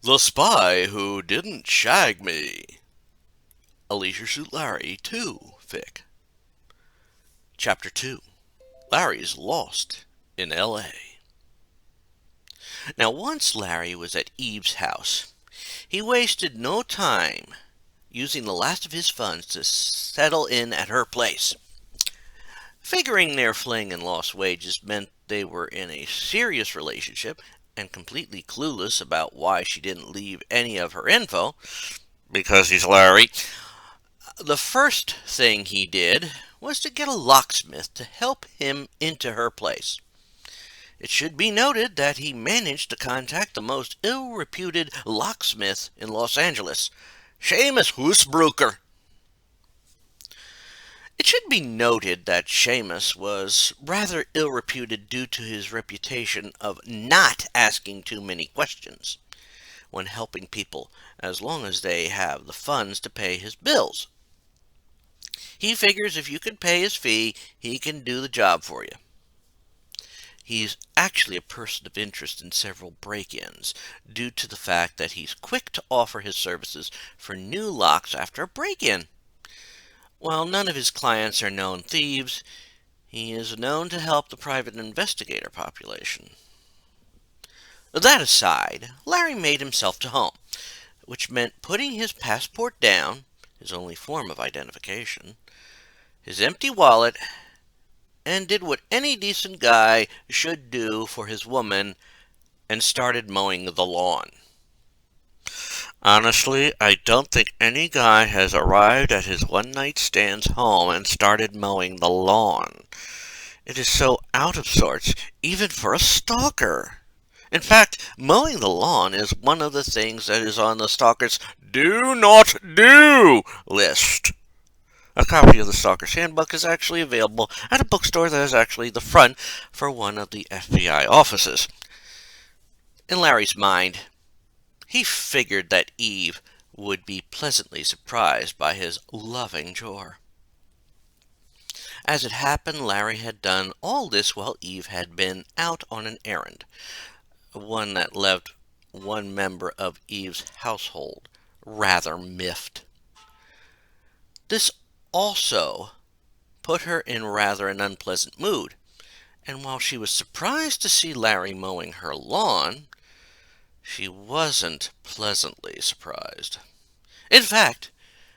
The Spy Who Didn't Shag Me. A Leisure Suit Larry 2 fic. Chapter 2. Larry's Lost in L.A. Now, once Larry was at Eve's house, he wasted no time using the last of his funds to settle in at her place. Figuring their fling and lost wages meant they were in a serious relationship and completely clueless about why she didn't leave any of her info, because he's Larry, the first thing he did was to get a locksmith to help him into her place. It should be noted that he managed to contact the most ill-reputed locksmith in Los Angeles, Seamus Hoosbrucker. It should be noted that Seamus was rather ill-reputed due to his reputation of not asking too many questions when helping people, as long as they have the funds to pay his bills. He figures if you can pay his fee, he can do the job for you. He's actually a person of interest in several break-ins, due to the fact that he's quick to offer his services for new locks after a break-in. While none of his clients are known thieves, he is known to help the private investigator population. That aside, Larry made himself to home, which meant putting his passport down, his only form of identification, his empty wallet, and did what any decent guy should do for his woman, and started mowing the lawn. Honestly, I don't think any guy has arrived at his one-night stand's home and started mowing the lawn. It is so out of sorts, even for a stalker. In fact, mowing the lawn is one of the things that is on the stalker's do not do list. A copy of the Stalker's Handbook is actually available at a bookstore that is actually the front for one of the FBI offices. In Larry's mind, he figured that Eve would be pleasantly surprised by his loving chore. As it happened, Larry had done all this while Eve had been out on an errand, one that left one member of Eve's household rather miffed. This also put her in rather an unpleasant mood, and while she was surprised to see Larry mowing her lawn, she wasn't pleasantly surprised. In fact,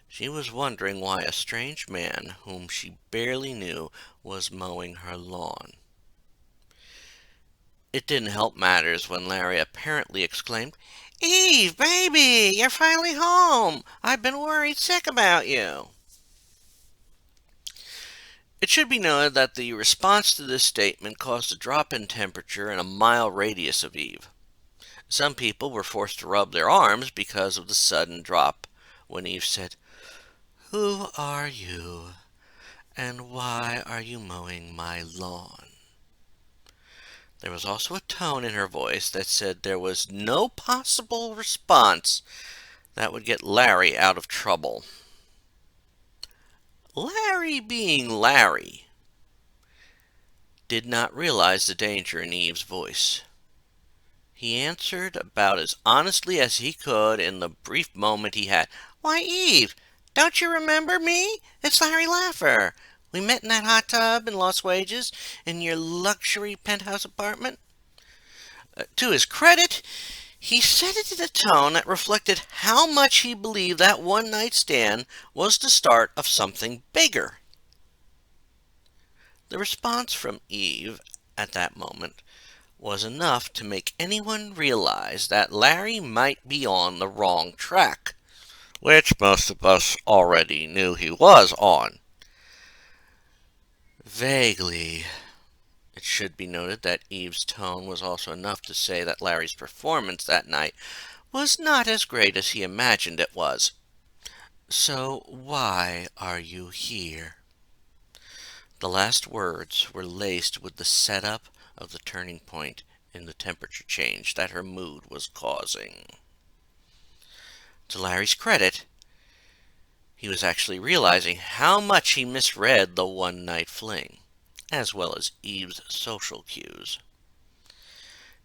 she was wondering why a strange man whom she barely knew was mowing her lawn. It didn't help matters when Larry apparently exclaimed, "Eve, baby, you're finally home! I've been worried sick about you." It should be noted that the response to this statement caused a drop in temperature in a mile radius of Eve. Some people were forced to rub their arms because of the sudden drop when Eve said, "Who are you, and why are you mowing my lawn?" There was also a tone in her voice that said there was no possible response that would get Larry out of trouble. Larry, being Larry, did not realize the danger in Eve's voice. He answered about as honestly as he could in the brief moment he had. "Why, Eve, don't you remember me? It's Larry Laffer. We met in that hot tub and lost wages in your luxury penthouse apartment." To his credit, he said it in a tone that reflected how much he believed that one-night stand was the start of something bigger. The response from Eve at that moment was enough to make anyone realize that Larry might be on the wrong track, which most of us already knew he was on. Vaguely. It should be noted that Eve's tone was also enough to say that Larry's performance that night was not as great as he imagined it was. "So why are you here?" The last words were laced with the setup of the turning point in the temperature change that her mood was causing. To Larry's credit, he was actually realizing how much he misread the one-night fling, as well as Eve's social cues.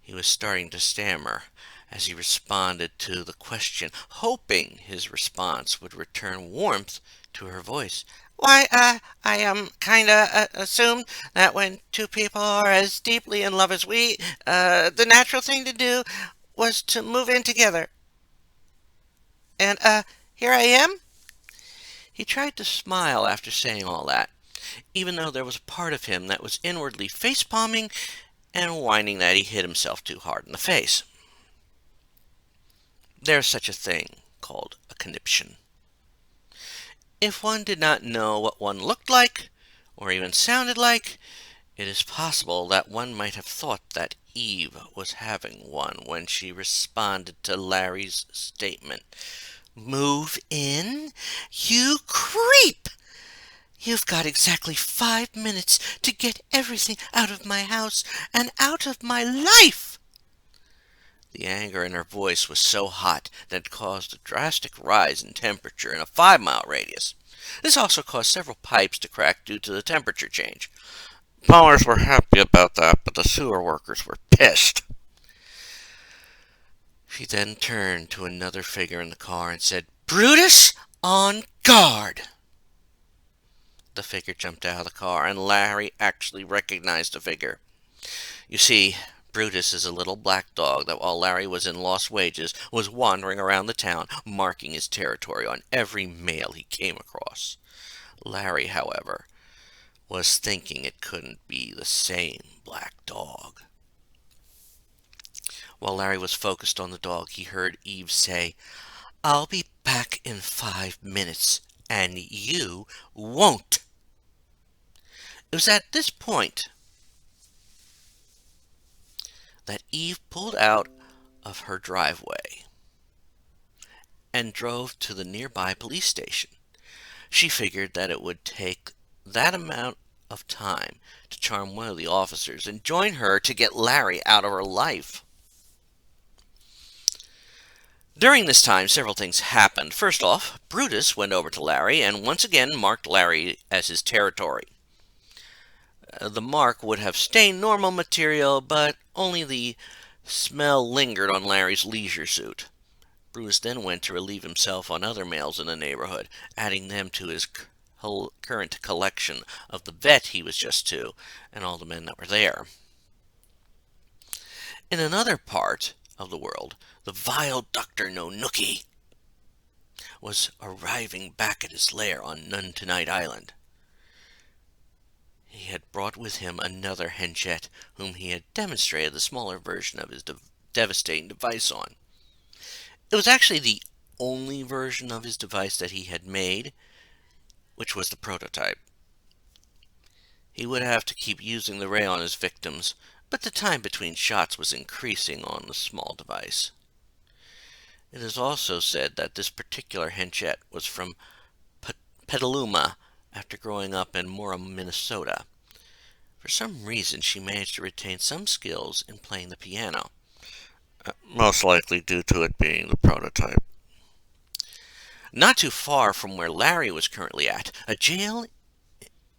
He was starting to stammer, as he responded to the question, hoping his response would return warmth to her voice. Why, I kinda assumed that when two people are as deeply in love as we, the natural thing to do was to move in together. And, here I am. He tried to smile after saying all that, even though there was a part of him that was inwardly face-palming and whining that he hit himself too hard in the face. There's such a thing called a conniption. If one did not know what one looked like, or even sounded like, it is possible that one might have thought that Eve was having one when she responded to Larry's statement. Move in? You creep! You've got exactly 5 minutes to get everything out of my house and out of my life! The anger in her voice was so hot that it caused a drastic rise in temperature in a 5-mile radius. This also caused several pipes to crack due to the temperature change. Plumbers were happy about that, but the sewer workers were pissed. She then turned to another figure in the car and said, Brutus, on guard! The figure jumped out of the car, and Larry actually recognized the figure. You see, Brutus is a little black dog that while Larry was in lost wages was wandering around the town, marking his territory on every mail he came across. Larry, however, was thinking it couldn't be the same black dog. While Larry was focused on the dog, he heard Eve say, I'll be back in 5 minutes, and you won't. It was at this point that Eve pulled out of her driveway and drove to the nearby police station. She figured that it would take that amount of time to charm one of the officers and join her to get Larry out of her life. During this time, several things happened. First off, Brutus went over to Larry and once again marked Larry as his territory. The mark would have stained normal material, but only the smell lingered on Larry's leisure suit. Brutus then went to relieve himself on other males in the neighborhood, adding them to his current collection of the vet he was just to, and all the men that were there. In another part of the world, the vile Dr. No Nookie was arriving back at his lair on None Tonight Island. He had brought with him another henchette whom he had demonstrated the smaller version of his devastating device on. It was actually the only version of his device that he had made, which was the prototype. He would have to keep using the ray on his victims, but the time between shots was increasing on the small device. It is also said that this particular henchette was from Petaluma after growing up in Moram, Minnesota. For some reason, she managed to retain some skills in playing the piano. Most likely due to it being the prototype. Not too far from where Larry was currently at, a jail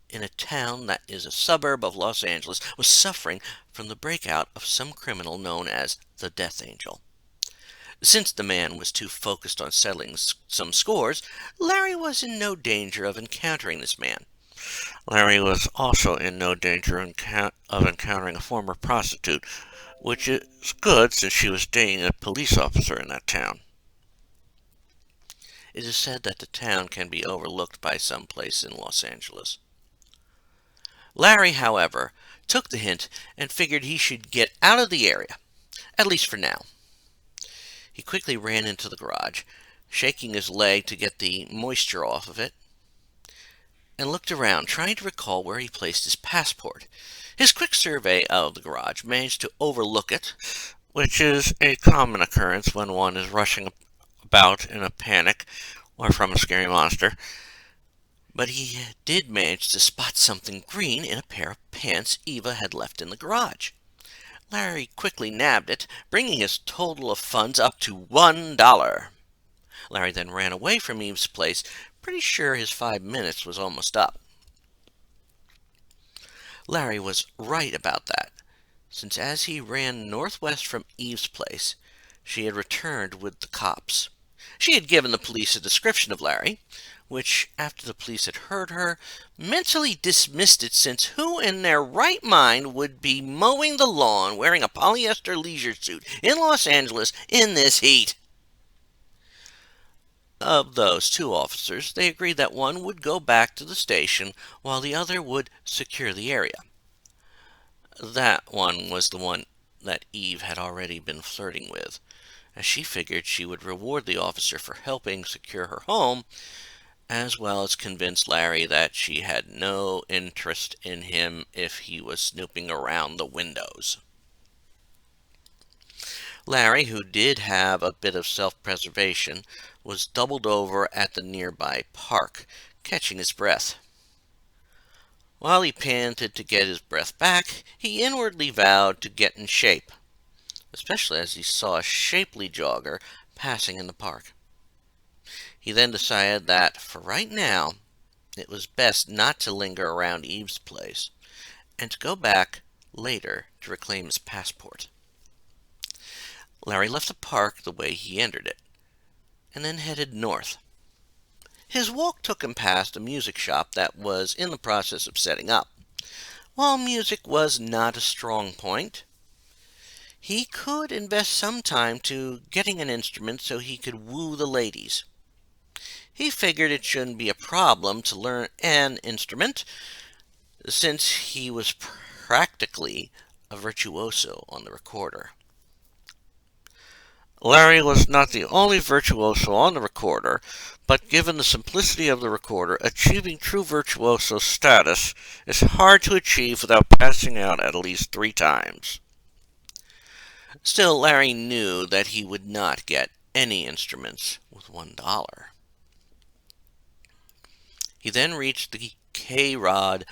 in a town that is a suburb of Los Angeles was suffering from the breakout of some criminal known as the Death Angel. Since the man was too focused on settling some scores, Larry was in no danger of encountering this man. Larry was also in no danger of encountering a former prostitute, which is good since she was dating a police officer in that town. It is said that the town can be overlooked by some place in Los Angeles. Larry, however, took the hint and figured he should get out of the area, at least for now. He quickly ran into the garage, shaking his leg to get the moisture off of it, and looked around, trying to recall where he placed his passport. His quick survey of the garage managed to overlook it, which is a common occurrence when one is rushing about in a panic or from a scary monster. But he did manage to spot something green in a pair of pants Eva had left in the garage. Larry quickly nabbed it, bringing his total of funds up to $1. Larry then ran away from Eve's place, pretty sure his 5 minutes was almost up. Larry was right about that, since as he ran northwest from Eve's place, she had returned with the cops. She had given the police a description of Larry, which, after the police had heard her, mentally dismissed it, since who in their right mind would be mowing the lawn wearing a polyester leisure suit in Los Angeles in this heat? Of those two officers, they agreed that one would go back to the station while the other would secure the area. That one was the one that Eve had already been flirting with, as she figured she would reward the officer for helping secure her home, as well as convince Larry that she had no interest in him if he was snooping around the windows. Larry, who did have a bit of self-preservation, was doubled over at the nearby park, catching his breath. While he panted to get his breath back, he inwardly vowed to get in shape, especially as he saw a shapely jogger passing in the park. He then decided that, for right now, it was best not to linger around Eve's place, and to go back later to reclaim his passport. Larry left the park the way he entered it, and then headed north. His walk took him past a music shop that was in the process of setting up. While music was not a strong point, he could invest some time to getting an instrument so he could woo the ladies. He figured it shouldn't be a problem to learn an instrument, since he was practically a virtuoso on the recorder. Larry was not the only virtuoso on the recorder, but given the simplicity of the recorder, achieving true virtuoso status is hard to achieve without passing out at least 3 times. Still, Larry knew that he would not get any instruments with $1. He then reached the K-Rod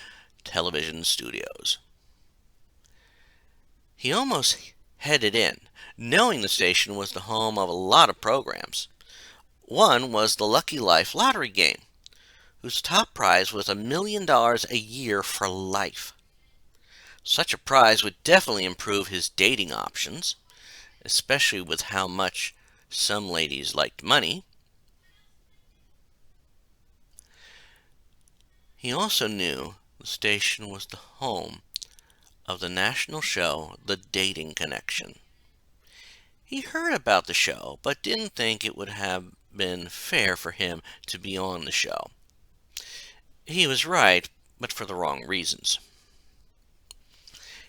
television studios. He almost headed in, knowing the station was the home of a lot of programs. One was the Lucky Life lottery game, whose top prize was $1 million a year for life. Such a prize would definitely improve his dating options, especially with how much some ladies liked money. He also knew the station was the home of the national show The Dating Connection. He heard about the show, but didn't think it would have been fair for him to be on the show. He was right, but for the wrong reasons.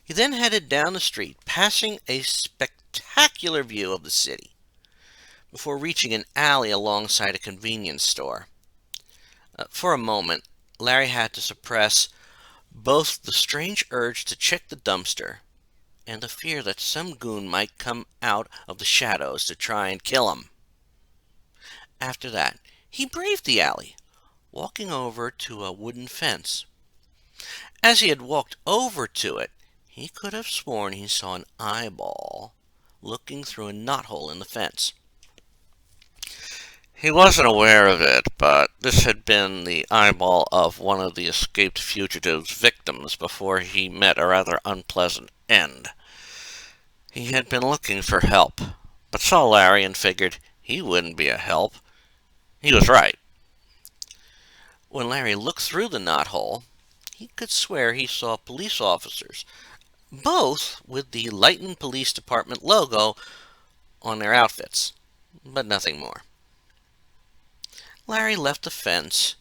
He then headed down the street, passing a spectacular view of the city, before reaching an alley alongside a convenience store. For a moment, Larry had to suppress both the strange urge to check the dumpster and the fear that some goon might come out of the shadows to try and kill him. After that, he braved the alley, walking over to a wooden fence. As he had walked over to it, he could have sworn he saw an eyeball looking through a knothole in the fence. He wasn't aware of it, but this had been the eyeball of one of the escaped fugitive's victims before he met a rather unpleasant end. He had been looking for help, but saw Larry and figured he wouldn't be a help. He was right. When Larry looked through the knothole, he could swear he saw police officers, both with the Lighton Police Department logo on their outfits, but nothing more. Larry left the fence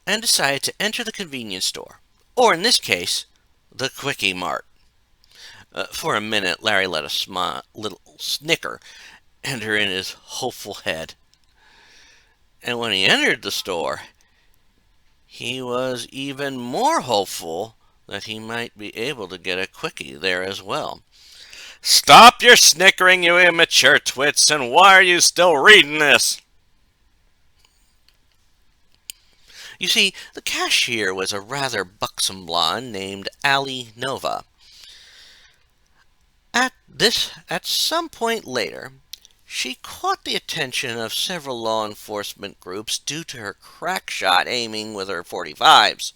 and decided to enter the convenience store, or in this case, the Quickie Mart. For a minute, Larry let a little snicker enter in his hopeful head. And when he entered the store, he was even more hopeful that he might be able to get a quickie there as well. "Stop your snickering, you immature twits, and why are you still reading this?" You see, the cashier was a rather buxom blonde named Allie Nova. At some point later, she caught the attention of several law enforcement groups due to her crack shot aiming with her .45s.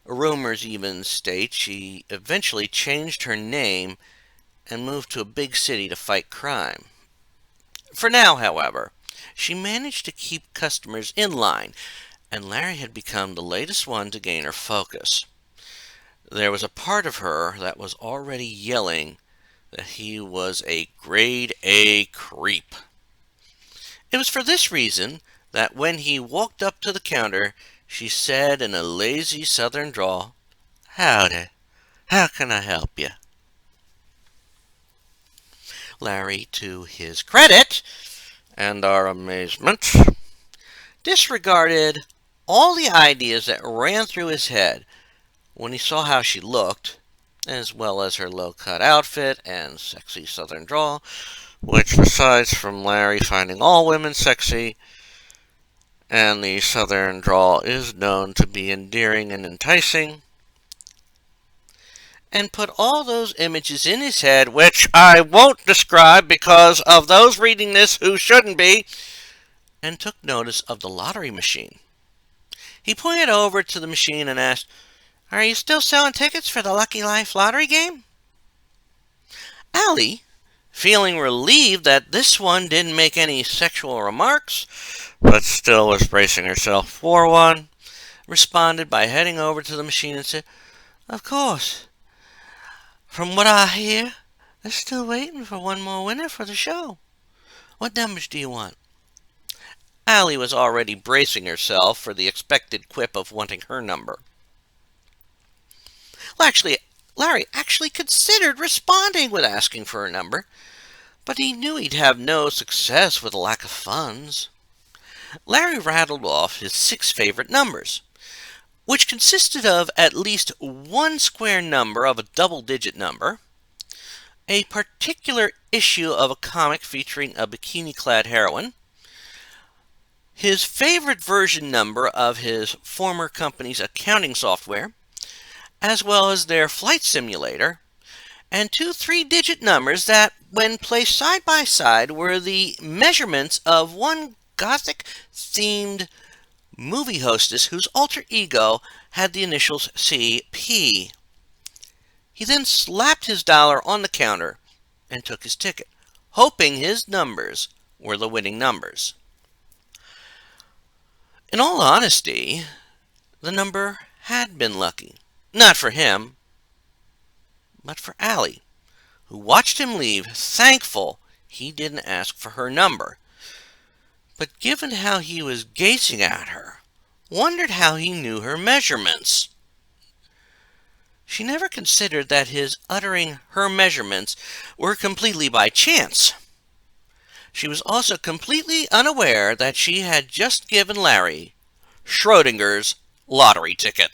Rumors even state she eventually changed her name and moved to a big city to fight crime. For now, however, she managed to keep customers in line, and Larry had become the latest one to gain her focus. There was a part of her that was already yelling that he was a grade A creep. It was for this reason that when he walked up to the counter, she said in a lazy southern drawl, "Howdy, how can I help you?" Larry, to his credit and our amazement, disregarded all the ideas that ran through his head when he saw how she looked, as well as her low-cut outfit and sexy southern drawl, which, besides from Larry finding all women sexy, and the southern drawl is known to be endearing and enticing, and put all those images in his head, which I won't describe because of those reading this who shouldn't be, and took notice of the lottery machine. He pointed over to the machine and asked, "Are you still selling tickets for the Lucky Life lottery game?" Allie, feeling relieved that this one didn't make any sexual remarks, but still was bracing herself for one, responded by heading over to the machine and said, "Of course. From what I hear, they're still waiting for one more winner for the show. What numbers do you want?" Allie was already bracing herself for the expected quip of wanting her number. Well, Larry actually considered responding with asking for her number, but he knew he'd have no success with a lack of funds. Larry rattled off his 6 favorite numbers, which consisted of at least one square number of a double-digit number, a particular issue of a comic featuring a bikini-clad heroine, his favorite version number of his former company's accounting software, as well as their flight simulator, and 2 3-digit numbers that, when placed side by side, were the measurements of one Gothic-themed movie hostess whose alter ego had the initials CP. He then slapped his dollar on the counter and took his ticket, hoping his numbers were the winning numbers. In all honesty, the number had been lucky. Not for him, but for Allie, who watched him leave, thankful he didn't ask for her number. But given how he was gazing at her, wondered how he knew her measurements. She never considered that his uttering her measurements were completely by chance. She was also completely unaware that she had just given Larry Schrodinger's lottery ticket.